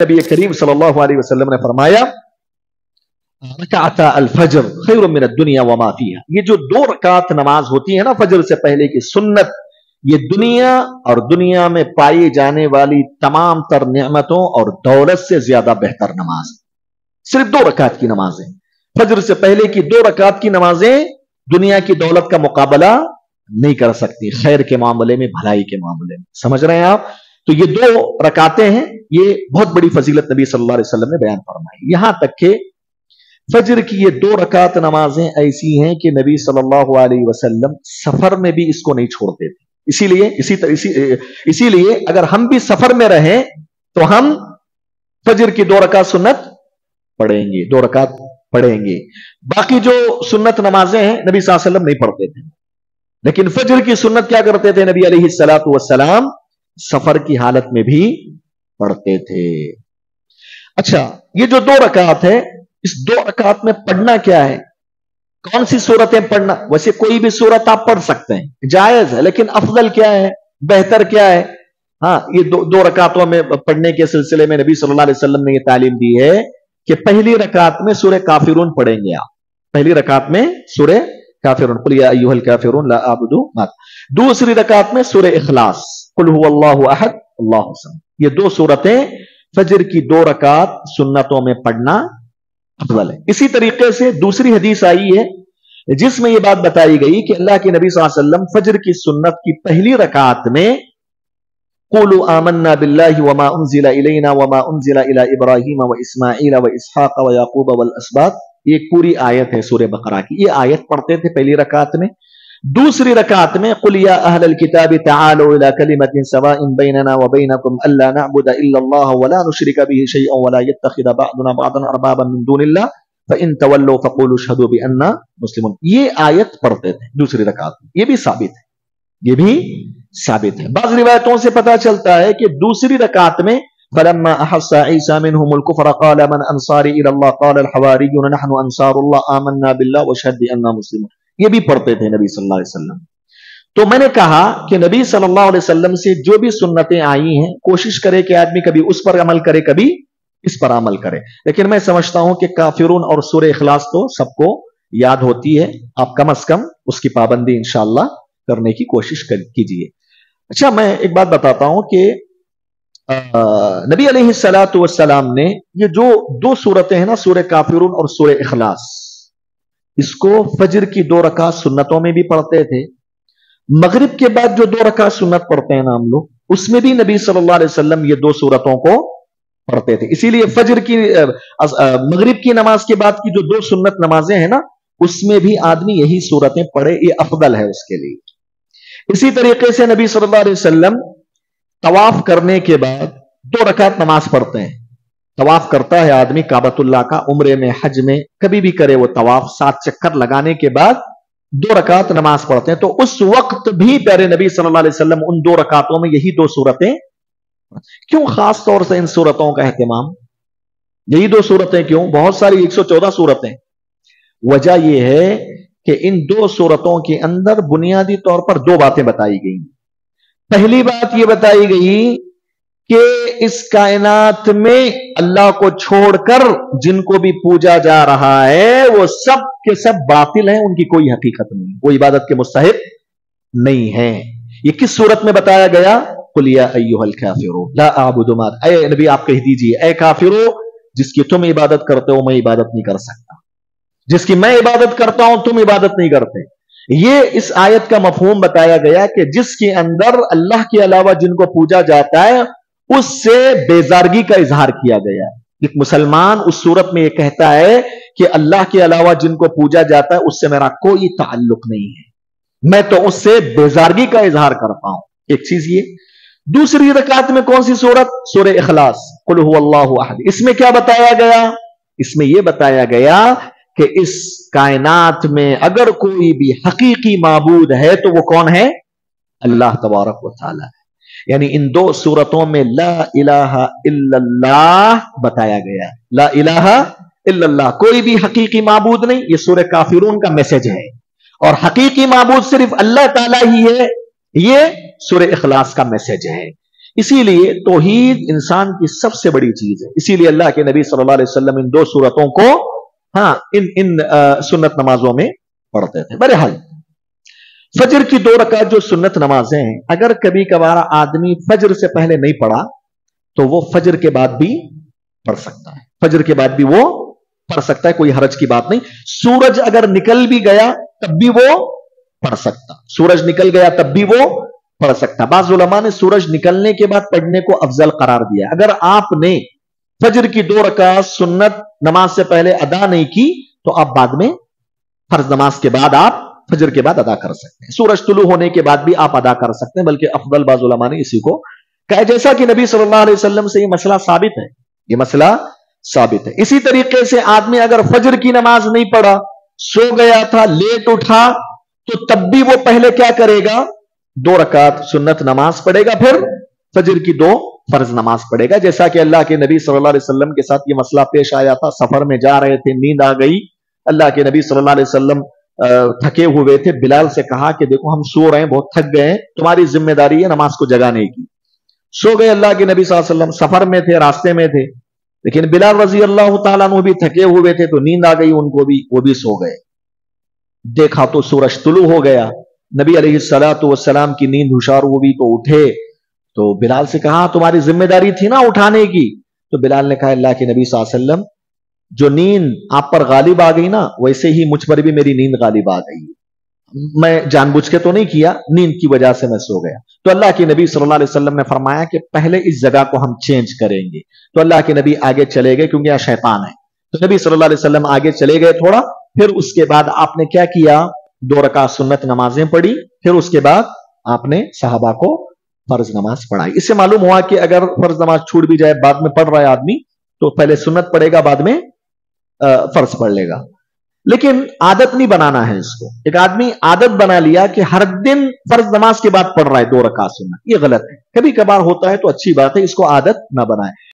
नबी करीम सल्लल्लाहु अलैहि वसल्लम ने फरमाया, रकाता अल फजर खैरुम मिन दुनिया व मा फीहा। ये जो 2 रकात नमाज होती है ना फजर से पहले की सुन्नत, ये दुनिया और दुनिया में पाई जाने वाली तमाम तर नियमतों और दौलत से ज्यादा बेहतर नमाज है। सिर्फ 2 रकात की नमाजें, फजर से पहले की 2 रकात की नमाजें दुनिया की दौलत का मुकाबला नहीं कर सकती, खैर के मामले में, भलाई के मामले में। समझ रहे हैं आप? तो ये 2 रकातें हैं, ये बहुत बड़ी फजीलत नबी सल्लल्लाहु अलैहि वसल्लम ने बयान फरमाई। यहां तक के फजर की ये 2 रकात नमाजें ऐसी हैं कि नबी सल्लल्लाहु अलैहि वसल्लम सफर में भी इसको नहीं छोड़ते थे। इसीलिए अगर हम भी सफर में रहें तो हम फजर की 2 रकात सुन्नत पढ़ेंगे, 2 रकात पढ़ेंगे। बाकी जो सुन्नत नमाजें हैं नबी सल्लल्लाहु अलैहि वसल्लम नहीं पढ़ते थे, लेकिन फजर की सुन्नत क्या करते थे? नबी अलैहिस्सलातु वस्सलाम सफर की हालत में भी पढ़ते थे। अच्छा, ये जो 2 रकात है, इस 2 रकात में पढ़ना क्या है? कौन सी सूरतें पढ़ना? वैसे कोई भी सूरत आप पढ़ सकते हैं, जायज है, लेकिन अफजल क्या है, बेहतर क्या है? हाँ, ये 2 रकातों में पढ़ने के सिलसिले में नबी सल्लल्लाहु अलैहि वसल्लम ने ये तालीम दी है कि पहली रकात में सूरह काफिरून पढ़ेंगे आप। पहली रकात में सूरह काफिरून, कुल या अय्युहल काफिरून ला अअबुदु मा। दूसरी रकात में सूरह इखलास, कुल हुवल्लाहु अहद अल्लाहु समद। ये 2 सूरतें फजर की 2 रकात सुन्नतों में पढ़ना अफजल है। इसी तरीके से दूसरी हदीस आई है जिसमें यह बात बताई गई कि अल्लाह के नबी सल्लल्लाहु अलैहि वसल्लम फजर की सुन्नत की पहली रकात में कुलु आमन्ना बिल्लाहि व मा उनजिला इलैना व मा उनजिला इला इब्राहीम व इस्माईला व इसहाक व याकूब वल अस्बात, एक पूरी आयत है सूरह बकरा की, ये आयत पढ़ते थे पहली रकात में। दूसरी रकात में कुल या अहलल किताबि तआलू इला कलिमतिन सवाइन बैनना व बैनकुम अल्ला नअबुद इल्लल्लाह व ला नुशरिका बिही शैअन व ला यत्तखिद बअदुना बअदन अरबाबन मिन दुनिल्लाह फ़इन तवल्लू फ़क़ूलू अशहदू बिअन्ना मुस्लिमून। ये आयत पढ़ते थे दूसरी रकात में। ये भी साबित है, ये भी साबित है। बाज़ रिवायतों से पता चलता है कि दूसरी रकात में फलम्मा अहस्सा ईसा मिनहुमुल कुफ्र क़ाल मन अंसारी इलल्लाह क़ाल अल हवारियून नहनु अंसारुल्लाह आमन्ना बिल्लाह व शहद बिअन्ना मुस्लिमून। ये भी पढ़ते थे नबी सल्लल्लाहु अलैहि वसल्लम। तो मैंने कहा कि नबी सल्लल्लाहु अलैहि वसल्लम से जो भी सुन्नतें आई हैं, कोशिश करे कि आदमी कभी उस पर अमल करे, कभी इस पर अमल करे। लेकिन मैं समझता हूं कि काफिरून और सूरह इखलास तो सबको याद होती है, आप कम से कम उसकी पाबंदी इंशाअल्लाह करने की कोशिश कीजिए। अच्छा, मैं एक बात बताता हूं कि नबी अलैहिस्सलातु वस्सलाम ने ये जो 2 सूरतें हैं ना, सूरह काफिरून और सूरह इखलास, इसको फजर की 2 रकात सुन्नतों में भी पढ़ते थे। मगरिब के बाद जो 2 रकात सुन्नत पढ़ते हैं ना हम लोग, उसमें भी नबी सल्लल्लाहु अलैहि वसल्लम ये 2 सूरतों को पढ़ते थे। इसीलिए फजर की मगरिब की नमाज के बाद की जो 2 सुन्नत नमाजें हैं ना, उसमें भी आदमी यही सूरतें पढ़े, ये अफदल है उसके लिए। इसी तरीके से नबी सल्लल्लाहु अलैहि वसल्लम तवाफ करने के बाद 2 रकात नमाज पढ़ते हैं। तवाफ करता है आदमी काबतुल्लाह का, उम्रे में, हज में, कभी भी करे वो तवाफ, 7 चक्कर लगाने के बाद 2 रकात नमाज पढ़ते हैं। तो उस वक्त भी प्यारे नबी सल्लल्लाहु अलैहि वसल्लम उन 2 रकातों में यही 2 सूरतें, क्यों खास तौर से इन सूरतों का एहतमाम, यही 2 सूरतें क्यों? बहुत सारी 114 सूरतें। वजह यह है कि इन 2 सूरतों के अंदर बुनियादी तौर पर 2 बातें बताई गई। पहली बात यह बताई गई कि इस कायनात में अल्लाह को छोड़कर जिनको भी पूजा जा रहा है वो सब के सब बातिल हैं, उनकी कोई हकीकत नहीं, वो इबादत के मुस्तहिक नहीं है। ये किस सूरत में बताया गया? कुल या अय्युहल काफिरून ला अअबुदु मा, ऐ नबी आप कह दीजिए, ऐ काफिरो, जिसकी तुम इबादत करते हो मैं इबादत नहीं कर सकता, जिसकी मैं इबादत करता हूं तुम इबादत नहीं करते। ये इस आयत का मफहूम बताया गया कि जिसके अंदर अल्लाह के अलावा जिनको पूजा जाता है उससे बेजारगी का इजहार किया गया है। एक मुसलमान उस सूरत में यह कहता है कि अल्लाह के अलावा जिनको पूजा जाता है उससे मेरा कोई ताल्लुक नहीं है, मैं तो उससे बेजारगी का इजहार करता हूं। एक चीज ये। दूसरी रकात में कौन सी सूरत? सूरह इखलास, कुल हुवल्लाहु अहद। इसमें क्या बताया गया? इसमें यह बताया गया कि इस कायनात में अगर कोई भी हकीकी माबूद है तो वो कौन है? अल्लाह तबारक व तआला है। यानी इन 2 सूरतों में ला इलाहा इल्लल्लाह बताया गया। ला इलाहा इल्लल्लाह, कोई भी हकीकी माबूद नहीं, ये सूरह काफिरून का मैसेज है। और हकीकी माबूद सिर्फ अल्लाह ताला ही है, ये सूरह इखलास का मैसेज है। इसीलिए तौहीद इंसान की सबसे बड़ी चीज है। इसीलिए अल्लाह के नबी सल्लल्लाहु अलैहि वसल्लम इन दो सूरतों को इन सुन्नत नमाजों में पढ़ते थे। बहरहाल फजर की 2 रकात जो सुन्नत नमाजें हैं, अगर कभी कभार आदमी फजर से पहले नहीं पढ़ा तो वो फजर के बाद भी पढ़ सकता है। फजर के बाद भी वो पढ़ सकता है, कोई हरज की बात नहीं। सूरज अगर निकल भी गया तब भी वो पढ़ सकता, सूरज निकल गया तब भी वो पढ़ सकता। बाज़ उलमा ने सूरज निकलने के बाद पढ़ने को अफजल करार दिया। अगर आपने फजर की 2 रकात सुन्नत नमाज से पहले अदा नहीं की तो आप बाद में फर्ज नमाज के बाद आप फजर के बाद अदा कर सकते हैं। सूरज तुलू होने के बाद भी आप अदा कर सकते हैं, बल्कि अफजल बाज़ उलमा ने इसी को कहा, जैसा कि नबी सल्लल्लाहु अलैहि वसल्लम से ये मसला साबित है, ये मसला साबित है। इसी तरीके से आदमी अगर फजर की नमाज नहीं पढ़ा, सो गया था, लेट उठा, तो तब भी वो पहले क्या करेगा, 2 रकात सुन्नत नमाज पढ़ेगा, फिर फजर की 2 फर्ज नमाज पढ़ेगा। जैसा कि अल्लाह के नबी सल्लल्लाहु अलैहि वसल्लम के साथ ये मसला पेश आया था। सफर में जा रहे थे, नींद आ गई, अल्लाह के नबी सल्लल्लाहु अलैहि वसल्लम थके हुए थे। बिलाल से कहा कि देखो हम सो रहे हैं, बहुत थक गए हैं, तुम्हारी जिम्मेदारी है नमाज को जगाने की। सो गए अल्लाह के नबी सल्लल्लाहु अलैहि वसल्लम, सफर में थे, रास्ते में थे, लेकिन बिलाल रजी अल्लाह तआला अन्हु भी थके हुए थे, तो नींद आ गई उनको भी, वो भी सो गए। देखा तो सूरज तुलू हो गया, नबी अलैहिस्सलातु वस्सलाम की नींद हुशार हुई तो उठे, तो बिलाल से कहा तुम्हारी जिम्मेदारी थी ना उठाने की। तो बिलाल ने कहा अल्लाह के नबी सल्लल्लाहु अलैहि वसल्लम, जो नींद आप पर गालिब आ गई ना, वैसे ही मुझ पर भी मेरी नींद गालिब आ गई, मैं जानबूझ के तो नहीं किया, नींद की वजह से मैं सो गया। तो अल्लाह के नबी सल्लल्लाहु अलैहि वसल्लम ने फरमाया कि पहले इस जगह को हम चेंज करेंगे। तो अल्लाह के नबी आगे चले गए, क्योंकि यह शैतान है। तो नबी सल्लल्लाहु अलैहि वसल्लम आगे चले गए थोड़ा, फिर उसके बाद आपने क्या किया, 2 रकात सुन्नत नमाजें पढ़ी, फिर उसके बाद आपने सहाबा को फर्ज नमाज पढ़ाई। इससे मालूम हुआ कि अगर फर्ज नमाज छूट भी जाए, बाद में पढ़ रहा है आदमी, तो पहले सुन्नत पढ़ेगा, बाद में फर्ज पढ़ लेगा। लेकिन आदत नहीं बनाना है इसको। एक आदमी आदत बना लिया कि हर दिन फर्ज नमाज के बाद पढ़ रहा है 2 रकात सुन्नत, ये गलत है। कभी कभार होता है तो अच्छी बात है, इसको आदत ना बनाए।